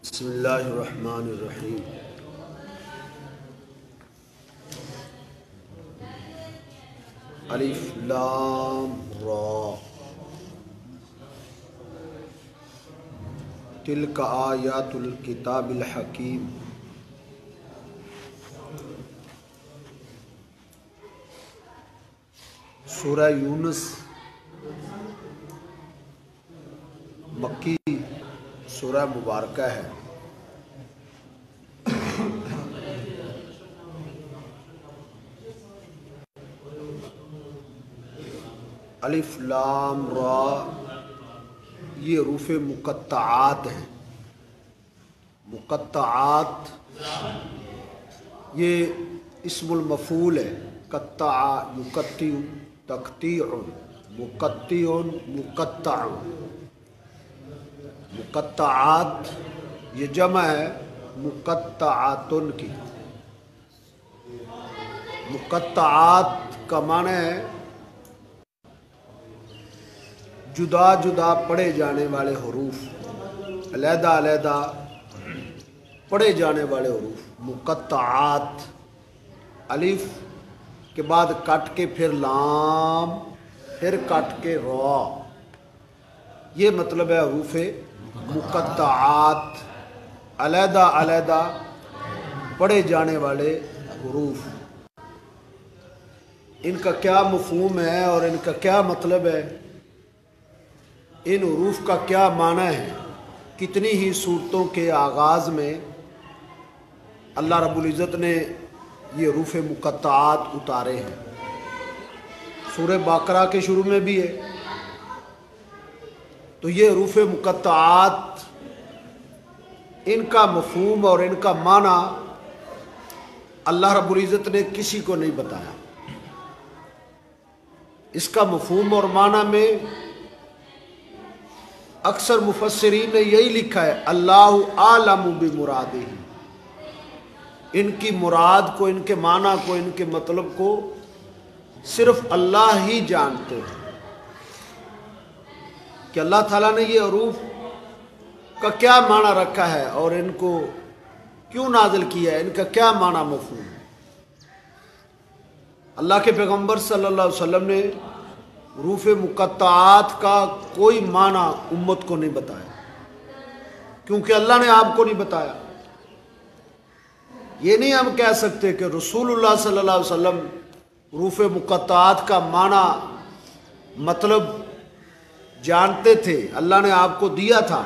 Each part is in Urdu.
بسم اللہ الرحمن الرحیم۔ الف لام را تلک آیات الکتاب الحکیم۔ سورہ یونس مکی سورہ مبارکہ ہے۔ الف لام را یہ حروف مقطعات ہیں۔ مقطعات یہ اسم المفعول ہے۔ قطع یقطع تقطیع، مقطع مقطع۔ مقطعات یہ جمع ہے مقطعاتن کی۔ مقطعات کا معنی ہے جدا جدا پڑھے جانے والے حروف، علیحدہ علیحدہ پڑھے جانے والے حروف مقطعات۔ الف کے بعد کٹ کے پھر لام، پھر کٹ کے را، یہ مطلب ہے حروف مقطعات، علیحدہ علیحدہ پڑھے جانے والے حروف۔ ان کا کیا مفہوم ہے اور ان کا کیا مطلب ہے، ان حروف کا کیا معنی ہے؟ کتنی ہی صورتوں کے آغاز میں اللہ رب العزت نے یہ حروف مقطعات اتارے ہیں۔ سورہ بقرہ کے شروع میں بھی ہے۔ تو یہ حروف مقطعات، ان کا مفہوم اور ان کا معنی اللہ رب العزت نے کسی کو نہیں بتایا۔ اس کا مفہوم اور معنی میں اکثر مفسرین نے یہی لکھا ہے اللہ اعلم بمرادہ، ان کی مراد کو، ان کے معنی کو، ان کے مطلب کو صرف اللہ ہی جانتے ہیں کہ اللہ تعالیٰ نے یہ حروف کا کیا معنی رکھا ہے اور ان کو کیوں نازل کیا ہے، ان کا کیا معنی مفہوم ہے۔ اللہ کے پیغمبر صلی اللہ علیہ وسلم نے حروف مقطعات کا کوئی معنی امت کو نہیں بتایا، کیونکہ اللہ نے آپ کو نہیں بتایا۔ یہ نہیں ہم کہہ سکتے کہ رسول اللہ صلی اللہ علیہ وسلم حروف مقطعات کا معنی مطلب جانتے تھے، اللہ نے آپ کو دیا تھا،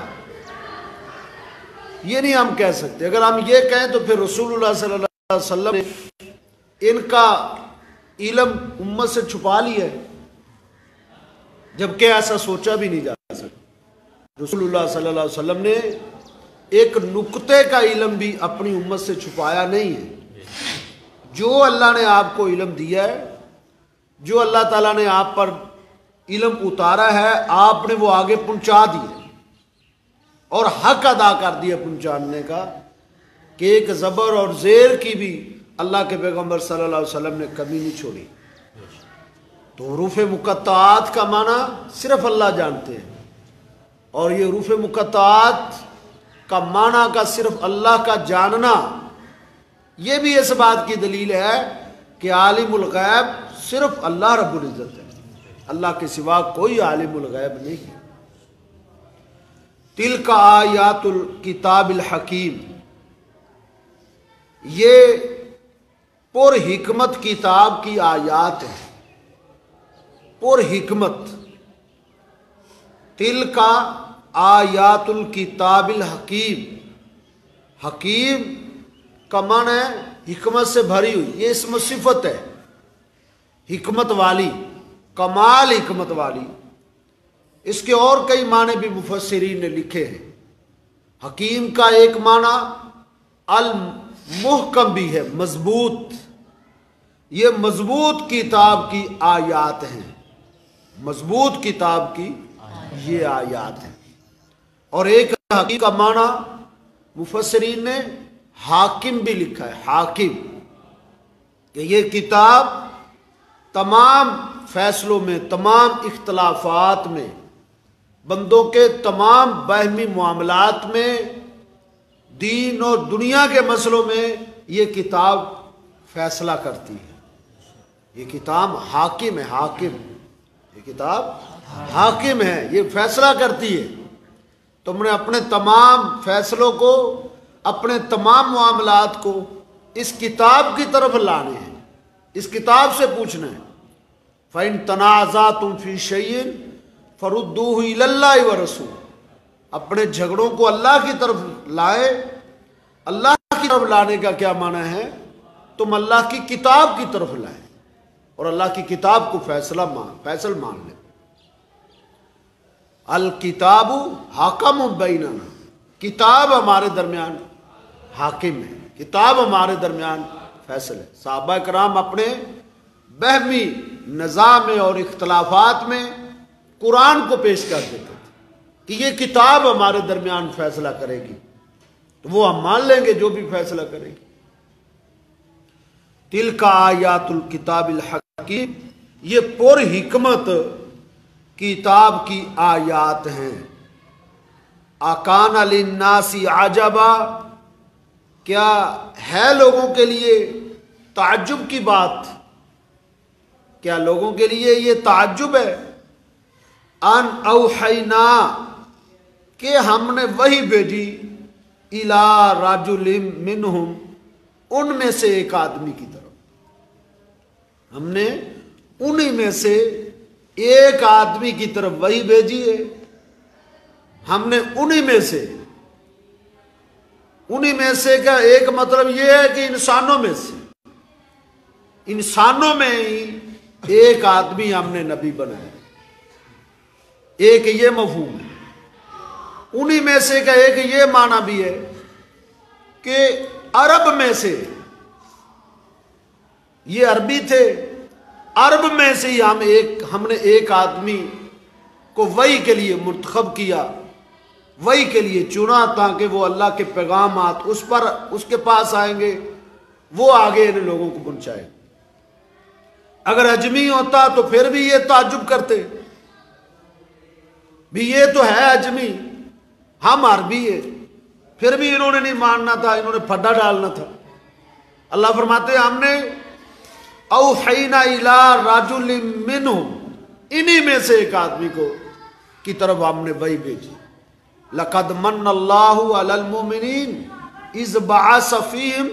یہ نہیں ہم کہہ سکتے۔ اگر ہم یہ کہیں تو پھر رسول اللہ صلی اللہ علیہ وسلم نے ان کا علم امت سے چھپا لیا ہے، جبکہ ایسا سوچا بھی نہیں جا سکتا۔ رسول اللہ صلی اللہ علیہ وسلم نے ایک نقطے کا علم بھی اپنی امت سے چھپایا نہیں ہے۔ جو اللہ نے آپ کو علم دیا ہے، جو اللہ تعالیٰ نے آپ پر علم اتارا ہے، آپ نے وہ آگے پہنچا دیا اور حق ادا کر دیا پہنچانے کا، کہ ایک زبر اور زیر کی بھی اللہ کے پیغمبر صلی اللہ علیہ وسلم نے کمی نہیں چھوڑی۔ تو حروف مقطعات کا معنی صرف اللہ جانتے ہیں، اور یہ حروف مقطعات کا معنی کا صرف اللہ کا جاننا، یہ بھی اس بات کی دلیل ہے کہ عالم الغیب صرف اللہ رب العزت ہے، اللہ کے سوا کوئی عالم الغیب نہیں ہے۔ تلک آیات الکتاب الحکیم، یہ پر حکمت کتاب کی آیات ہیں، پر حکمت۔ تلک آیات الکتاب الحکیم، حکیم کا معنی ہے حکمت سے بھری ہوئی، یہ اسم صفت ہے، حکمت والی، کمال حکمت والی۔ اس کے اور کئی معنی بھی مفسرین نے لکھے ہیں۔ حکیم کا ایک معنی المحکم بھی ہے، مضبوط۔ یہ مضبوط کتاب کی آیات ہیں، مضبوط کتاب کی یہ آیات ہیں۔ اور ایک حکیم کا معنی مفسرین نے حاکم بھی لکھا ہے، حاکم، کہ یہ کتاب تمام فیصلوں میں، تمام اختلافات میں، بندوں کے تمام باہمی معاملات میں دین اور دنیا کے مسئلوں میں یہ کتاب فیصلہ کرتی ہے. یہ کتاب حاکم ہے، حاکم. یہ کتاب حاکم ہے، یہ فیصلہ کرتی ہے. تم نے اپنے تمام فیصلوں کو، اپنے تمام معاملات کو اس کتاب کی طرف لانے ہیں، اس کتاب سے پوچھنا ہے. فَإِن تَنَازَعْتُمْ فِي شَيْءٍ فَرُدُّوهُ إِلَى اللَّهِ وَرَسُولِهِ. اپنے جھگڑوں کو اللہ کی طرف لائے. اللہ کی طرف لانے کا کیا معنی ہے؟ تم اللہ کی کتاب کی طرف لائے اور اللہ کی کتاب کو فیصل مان لیں. الکتاب حاکم بیننا، کتاب ہمارے درمیان حاکم ہے، کتاب ہمارے درمیان فیصل ہے. صحابہ کرام اپنے بہمی نظام اور اختلافات میں قرآن کو پیش کر دیتے تھے کہ یہ کتاب ہمارے درمیان فیصلہ کرے گی، تو وہ ہم مان لیں گے جو بھی فیصلہ کرے گی. تلک آیات الکتاب الحکیم، یہ پر حکمت کتاب کی آیات ہیں. اکان للناس عجبا، کیا ہے لوگوں کے لیے تعجب کی بات؟ کیا لوگوں کے لیے یہ تعجب ہے؟ ان اوحینا، کہ ہم نے وحی بھیجی، الی رجل منہم، ان میں سے ایک آدمی کی طرف. ہم نے انہی میں سے ایک آدمی کی طرف وحی بھیجی ہے. ہم نے انہی میں سے کا ایک مطلب یہ ہے کہ انسانوں میں ہی ایک آدمی ہم نے نبی بنایا. ایک یہ مفہوم ہے. انہی میں سے کا ایک یہ معنی بھی ہے کہ عرب میں سے، یہ عربی تھے، عرب میں سے ہی ہم نے ایک آدمی کو وحی کے لیے منتخب کیا، وحی کے لیے چنا، تاکہ وہ اللہ کے پیغامات اس کے پاس آئیں گے، وہ آگے ان لوگوں کو پہنچائے. اگر اجمی ہوتا تو پھر بھی یہ تعجب کرتے بھی یہ تو ہے اجمی، ہم عربی ہے، پھر بھی انہوں نے نہیں ماننا تھا، انہوں نے پھڈا ڈالنا تھا. اللہ فرماتے ہیں ہم نے اوحینا الی رجل منہم، انہی میں سے ایک آدمی کی طرف ہم نے وحی بھیجی. لقد من اللہ علی المؤمنین اذ بعث فیہم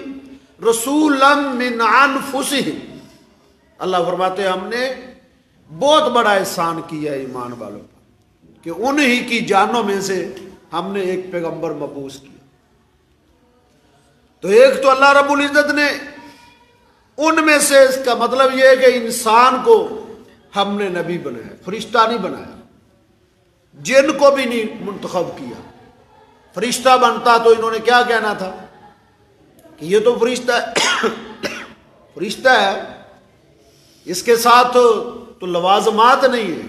رسولا من انفسہم. اللہ فرماتے ہیں ہم نے بہت بڑا احسان کیا ہے ایمان والوں پر کہ انہی کی جانوں میں سے ہم نے ایک پیغمبر مبعوث کیا. تو ایک تو اللہ رب العزت نے ان میں سے، اس کا مطلب یہ ہے کہ انسان کو ہم نے نبی بنایا، فرشتہ نہیں بنایا. جن کو بھی نہیں منتخب کیا. فرشتہ بنتا تو انہوں نے کیا کہنا تھا کہ یہ تو فرشتہ ہے، اس کے ساتھ تو لوازمات نہیں ہیں،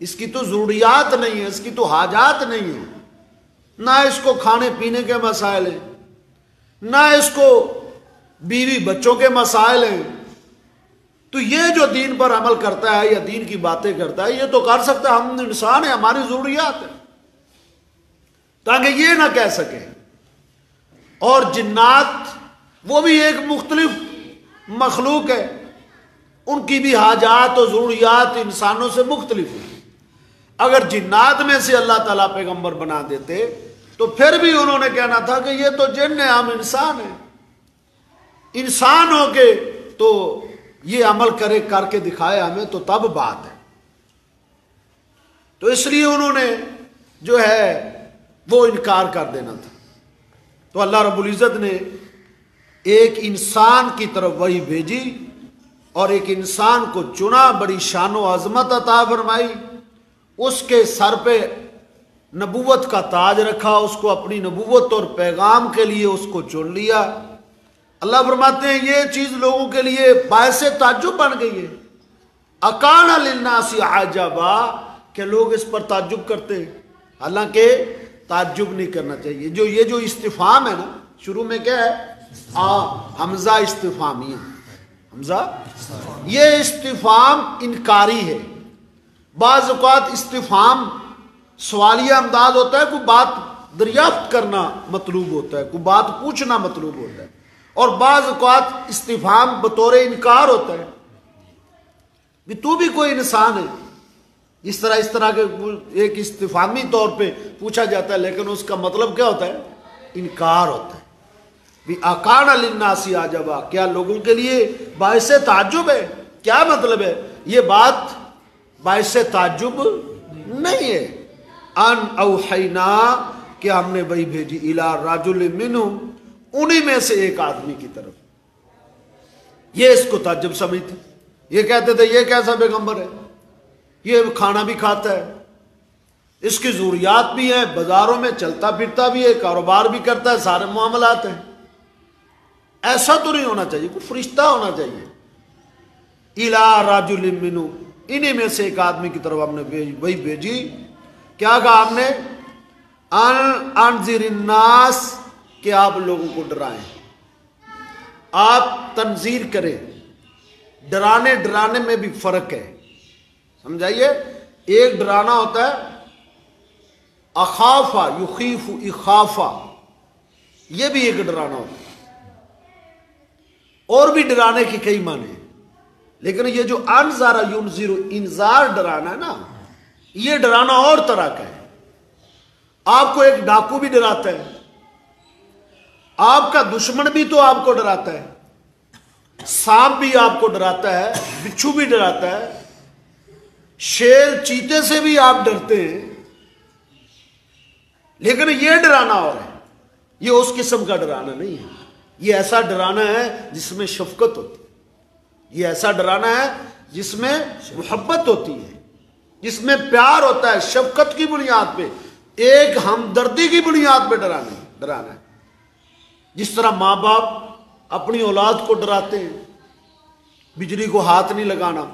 اس کی تو ضروریات نہیں ہیں، اس کی تو حاجات نہیں ہیں، نہ اس کو کھانے پینے کے مسائل ہیں، نہ اس کو بیوی بچوں کے مسائل ہیں. تو یہ جو دین پر عمل کرتا ہے یا دین کی باتیں کرتا ہے، یہ تو کر سکتا ہے، ہم انسان ہیں، ہماری ضروریات ہیں، تاکہ یہ نہ کہہ سکے. اور جنات وہ بھی ایک مختلف مخلوق ہے، ان کی بھی حاجات اور ضروریات انسانوں سے مختلف ہیں. اگر جنات میں سے اللہ تعالیٰ پیغمبر بنا دیتے تو پھر بھی انہوں نے کہنا تھا کہ یہ تو جن ہے، ہم انسان ہیں. انسان ہو کے تو یہ عمل کر کے دکھائے ہمیں، تو تب بات ہے. تو اس لیے انہوں نے جو ہے وہ انکار کر دینا تھا. تو اللہ رب العزت نے ایک انسان کی طرف وحی بھیجی اور ایک انسان کو چنا، بڑی شان و عظمت عطا فرمائی، اس کے سر پہ نبوت کا تاج رکھا، اس کو اپنی نبوت اور پیغام کے لیے اس کو چن لیا. اللہ فرماتے ہیں یہ چیز لوگوں کے لیے باعث تعجب بن گئی ہے. اکان للناس عجبا، کہ لوگ اس پر تعجب کرتے ہیں، حالانکہ تعجب نہیں کرنا چاہیے. یہ جو استفہام ہے نا، شروع میں کیا ہے؟ حمزہ استفہامیہ، حمزہ یہ استفہام انکاری ہے. بعض اوقات استفہام سوالیہ انداز ہوتا ہے، کوئی بات دریافت کرنا مطلوب ہوتا ہے، کوئی بات پوچھنا مطلوب ہوتا ہے، اور بعض اوقات استفہام بطور انکار ہوتا ہے کہ تو بھی کوئی انسان ہے، اس طرح کے ایک استفہامی طور پہ پوچھا جاتا ہے، لیکن اس کا مطلب کیا ہوتا ہے؟ انکار ہوتا ہے۔ بھی اکان للناس عجبا، کیا لوگوں کے لیے باعث تعجب ہے؟ کیا مطلب ہے؟ یہ بات باعث تعجب نہیں ہے۔ ان اوحینا، کہ ہم نے وہی بھیجی، الی رجل منہم، انہی میں سے ایک آدمی کی طرف۔ یہ اس کو تعجب سمجھتے، یہ کہتے تھے یہ کیسا پیغمبر ہے، یہ کھانا بھی کھاتا ہے، اس کی ضروریات بھی ہیں، بازاروں میں چلتا پھرتا بھی ہے، کاروبار بھی کرتا ہے، سارے معاملات ہیں۔ ایسا تو نہیں ہونا چاہیے، کوئی فرشتہ ہونا چاہیے۔ الی رجل منہم، انہی میں سے ایک آدمی کی طرف ہم نے وہی بھیجی۔ کیا کہا ہم نے؟ انذر الناس، کہ آپ لوگوں کو ڈرائیں، آپ تنذیر کریں۔ ڈرانے میں بھی فرق ہے، سمجھائیے۔ ایک ڈرانا ہوتا ہے اخافا یخیف اخافا، یہ بھی ایک ڈرانا ہوتا ہے، اور بھی ڈرانے کی کئی معنی ہیں، لیکن یہ جو انذر ینذر، انذار ڈرانا ہے نا، یہ ڈرانا اور طرح کا ہے۔ آپ کو ایک ڈاکو بھی ڈراتا ہے، آپ کا دشمن بھی تو آپ کو ڈراتا ہے، سانپ بھی آپ کو ڈراتا ہے، بچھو بھی ڈراتا ہے، شیر چیتے سے بھی آپ ڈرتے ہیں، لیکن یہ ڈرانا اور ہے، یہ اس قسم کا ڈرانا نہیں ہے۔ یہ ایسا ڈرانا ہے جس میں شفقت ہوتی ہے، یہ ایسا ڈرانا ہے جس میں محبت ہوتی ہے، جس میں پیار ہوتا ہے، شفقت کی بنیاد پہ، ایک ہمدردی کی بنیاد پہ ڈرانا ہے۔ جس طرح ماں باپ اپنی اولاد کو ڈراتے ہیں، بجلی کو ہاتھ نہیں لگانا،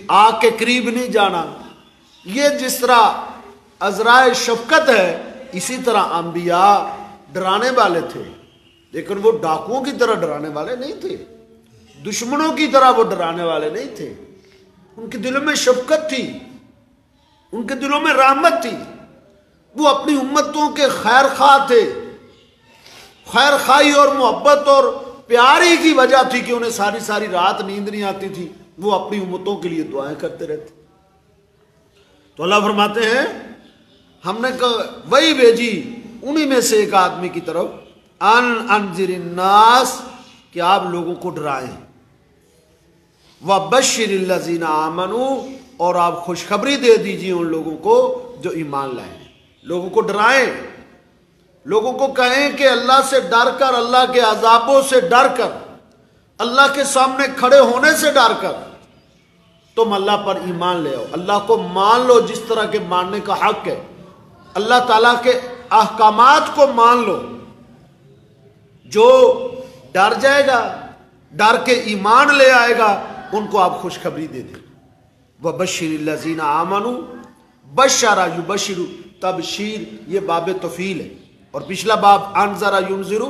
آگ کے قریب نہیں جانا، یہ جس طرح عذرائے شفقت ہے، اسی طرح انبیاء ڈرانے والے تھے، لیکن وہ ڈاکوؤں کی طرح ڈرانے والے نہیں تھے، دشمنوں کی طرح وہ ڈرانے والے نہیں تھے۔ ان کے دلوں میں شفقت تھی، ان کے دلوں میں رحمت تھی، وہ اپنی امتوں کے خیر خواہ تھے۔ خیر خواہی اور محبت اور پیار ہی کی وجہ تھی کہ انہیں ساری ساری رات نیند نہیں آتی تھی، وہ اپنی امتوں کے لیے دعائیں کرتے رہتے۔ تو اللہ فرماتے ہیں ہم نے وہی بھیجی انہی میں سے ایک آدمی کی طرف، انذر الناس، کہ آپ لوگوں کو ڈرائیں، وبشر الذین آمنوا، اور آپ خوشخبری دے دیجیے ان لوگوں کو جو ایمان لائے۔ لوگوں کو ڈرائیں، لوگوں کو کہیں کہ اللہ سے ڈر کر، اللہ کے عذابوں سے ڈر کر، اللہ کے سامنے کھڑے ہونے سے ڈر کر تم اللہ پر ایمان لے آؤ، اللہ کو مان لو جس طرح کے ماننے کا حق ہے، اللہ تعالیٰ کے احکامات کو مان لو۔ جو ڈر جائے گا، ڈر کے ایمان لے آئے گا، ان کو آپ خوشخبری دے دیں۔ وَبَشِّرِ الَّذِينَ آمَنُوا، بشر یبشر، تبشیر یہ باب تفعیل ہے، اور پچھلا باب انذر ینذر،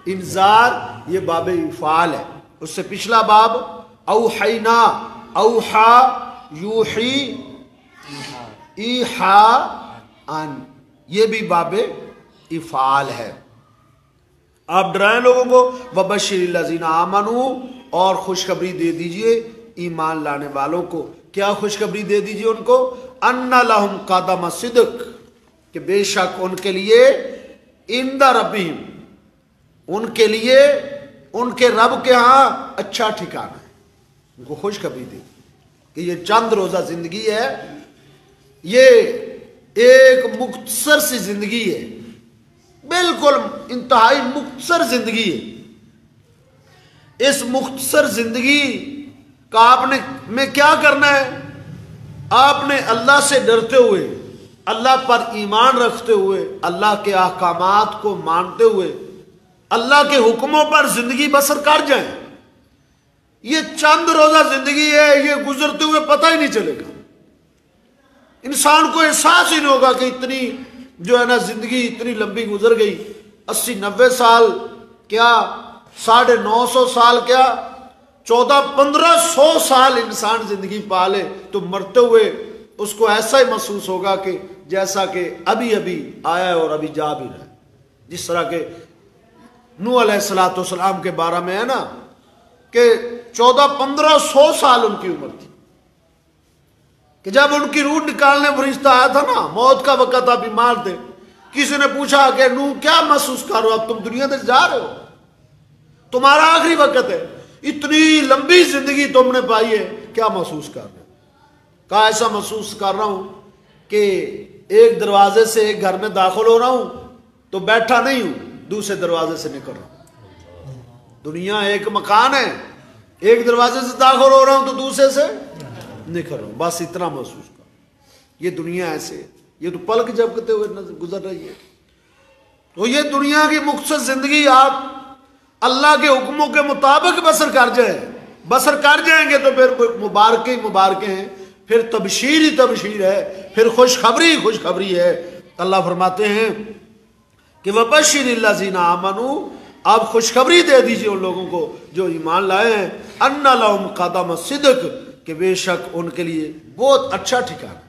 انذار یہ باب افعال ہے۔ اس سے پچھلا باب اوحینا، اوحا یوحی، ایحا ان، یہ بھی باب افعال ہے۔ آپ ڈرائیں لوگوں کو، وبشر الذین آمنوا، اور خوشخبری دے دیجئے ایمان لانے والوں کو۔ کیا خوشخبری دے دیجئے ان کو؟ ان لہم قدم صدق، کہ بے شک ان کے لیے عند ربہم، ان کے لیے ان کے رب کے ہاں اچھا ٹھکانہ ہے۔ ان کو خوشخبری دے کہ یہ چند روزہ زندگی ہے، یہ ایک مختصر سی زندگی ہے، بالکل انتہائی مختصر زندگی ہے۔ اس مختصر زندگی کا آپ نے میں کیا کرنا ہے؟ آپ نے اللہ سے ڈرتے ہوئے، اللہ پر ایمان رکھتے ہوئے، اللہ کے احکامات کو مانتے ہوئے، اللہ کے حکموں پر زندگی بسر کر جائیں۔ یہ چند روزہ زندگی ہے، یہ گزرتے ہوئے پتہ ہی نہیں چلے گا، انسان کو احساس ہی نہیں ہوگا کہ اتنی جو ہے نا زندگی اتنی لمبی گزر گئی۔ 80-90 سال کیا، 950 سال کیا، 1400-1500 سال انسان زندگی پالے تو مرتے ہوئے اس کو ایسا ہی محسوس ہوگا کہ جیسا کہ ابھی ابھی آیا ہے اور ابھی جا بھی رہا ہے. جس طرح کہ نوح علیہ السلام کے بارے میں ہے نا کہ 1400-1500 سال ان کی عمر تھی کہ جب ان کی روح نکالنے فرشتہ آیا تھا نا، موت کا وقت تھا، بیمار تھے. کسی نے پوچھا کہ نوح کیا محسوس کر رہے ہو، اب تم دنیا سے جا رہے ہو، تمہارا آخری وقت ہے، اتنی لمبی زندگی تم نے پائی ہے، کیا محسوس کر رہے ہو؟ کہا ایسا محسوس کر رہا ہوں کہ ایک دروازے سے ایک گھر میں داخل ہو رہا ہوں تو بیٹھا نہیں ہوں، دوسرے دروازے سے نکل رہا ہوں. دنیا ایک مکان ہے، ایک دروازے سے داخل ہو رہا ہوں تو دوسرے سے نکل رہا ہوں، بس اتنا محسوس کر. یہ دنیا ایسے ہے، یہ تو پلک جھپکتے ہوئے گزر رہی ہے. تو یہ دنیا کی مختصر زندگی آپ اللہ کے حکموں کے مطابق بسر کر جائیں گے تو پھر مبارکیں مبارکیں ہیں، پھر تبشیر ہی تبشیر ہے، پھر خوشخبری خوشخبری ہے. اللہ فرماتے ہیں کہ وَبَشِّرِ الَّذِينَ آمَنُوا، آپ خوشخبری دے دیجئے ان لوگوں کو جو ایمان لائے ہیں، أَنَّ لَهُمْ قَدَمَ صِدْقٍ، کہ بے شک ان کے لیے بہت اچھا ٹھکانہ،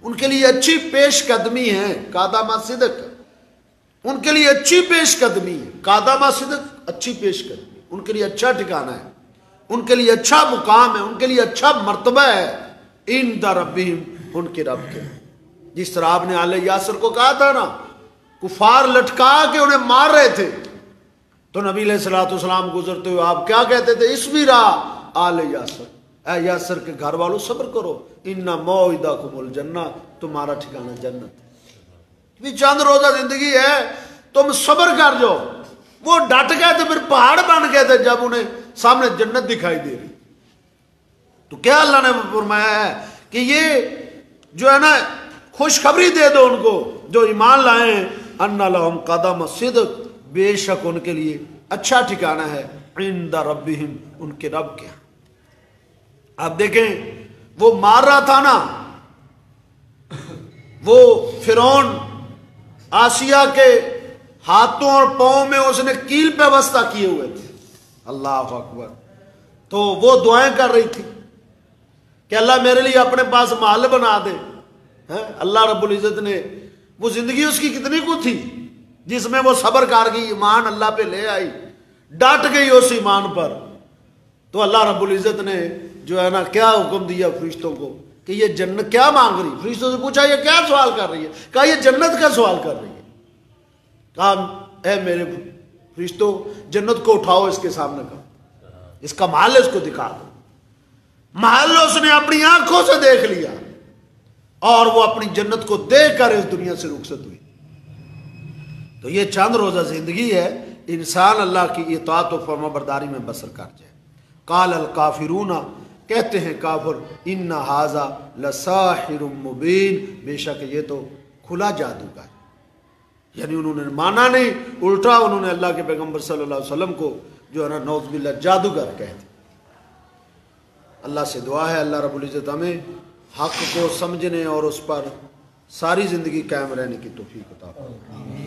ان کے لیے اچھی پیش قدمی ہے. قدم صدق، ان کے لیے اچھی پیش قدمی ہے. قدم صدق، اچھی پیش قدمی، ان کے لیے اچھا ٹھکانہ ہے، ان کے لیے اچھا مقام ہے، ان کے لیے اچھا مرتبہ ہے. عند ربہم، ان کے رب کے. جس طرح آپ نے آل یاسر کو کہا تھا نا، کفار لٹکا کے انہیں مار رہے تھے تو نبی علیہ الصلوۃ والسلام گزرتے ہوئے آپ کیا کہتے تھے؟ اصبرا آل یاسر، اے یاسر کے گھر والوں صبر کرو، ان موعدکم الجنہ، تمہارا ٹھکانہ جنت ہے. چند روزہ زندگی ہے، تم صبر کر جاؤ. وہ ڈٹ گئے تھے، پھر پہاڑ بن گئے تھے جب انہیں سامنے جنت دکھائی دے رہی. تو کیا اللہ نے فرمایا ہے کہ یہ جو ہے نا خوشخبری دے دو ان کو جو ایمان لائے ہیں، ان لہم قدم صدق، بے شک ان کے لیے اچھا ٹھکانہ ہے، عند ربہم، ان کے رب کے. آپ دیکھیں وہ مار رہا تھا نا، وہ فرعون آسیہ کے ہاتھوں اور پاؤں میں اس نے کیل پہ وسطہ کیے ہوئے تھے. اللہ اکبر. تو وہ دعائیں کر رہی تھی کہ اللہ میرے لیے اپنے پاس محل بنا دے. اللہ رب العزت نے، وہ زندگی اس کی کتنی کو تھی جس میں وہ صبر کر گئی، ایمان اللہ پہ لے آئی، ڈٹ گئی اس ایمان پر. تو اللہ رب العزت نے جو ہے نا کیا حکم دیا فرشتوں کو کہ یہ جنت کیا مانگ رہی. فرشتوں سے پوچھا یہ کیا سوال کر رہی ہے؟ کہا یہ جنت کا سوال کر رہی ہے. کہا اے میرے فرشتوں جنت کو اٹھاؤ، اس کے سامنے کا اس کا محل اس کو دکھا دو. محل اس نے اپنی آنکھوں سے دیکھ لیا اور وہ اپنی جنت کو دیکھ کر اس دنیا سے رخصت ہوئی. تو یہ چند روزہ زندگی ہے، انسان اللہ کی اطاعت و فرما برداری میں بسر کر جائے. قال الکافرون، کہتے ہیں کافر، ان ھذا لساحر مبین، بے شک یہ تو کھلا جادوگر ہے. یعنی انہوں نے مانا نہیں، الٹا انہوں نے اللہ کے پیغمبر صلی اللہ علیہ وسلم کو جو ہے نا نعوذ باللہ جادوگر کہتے. اللہ سے دعا ہے اللہ رب العزت ہمیں حق کو سمجھنے اور اس پر ساری زندگی قائم رہنے کی توفیق عطا فرمائے.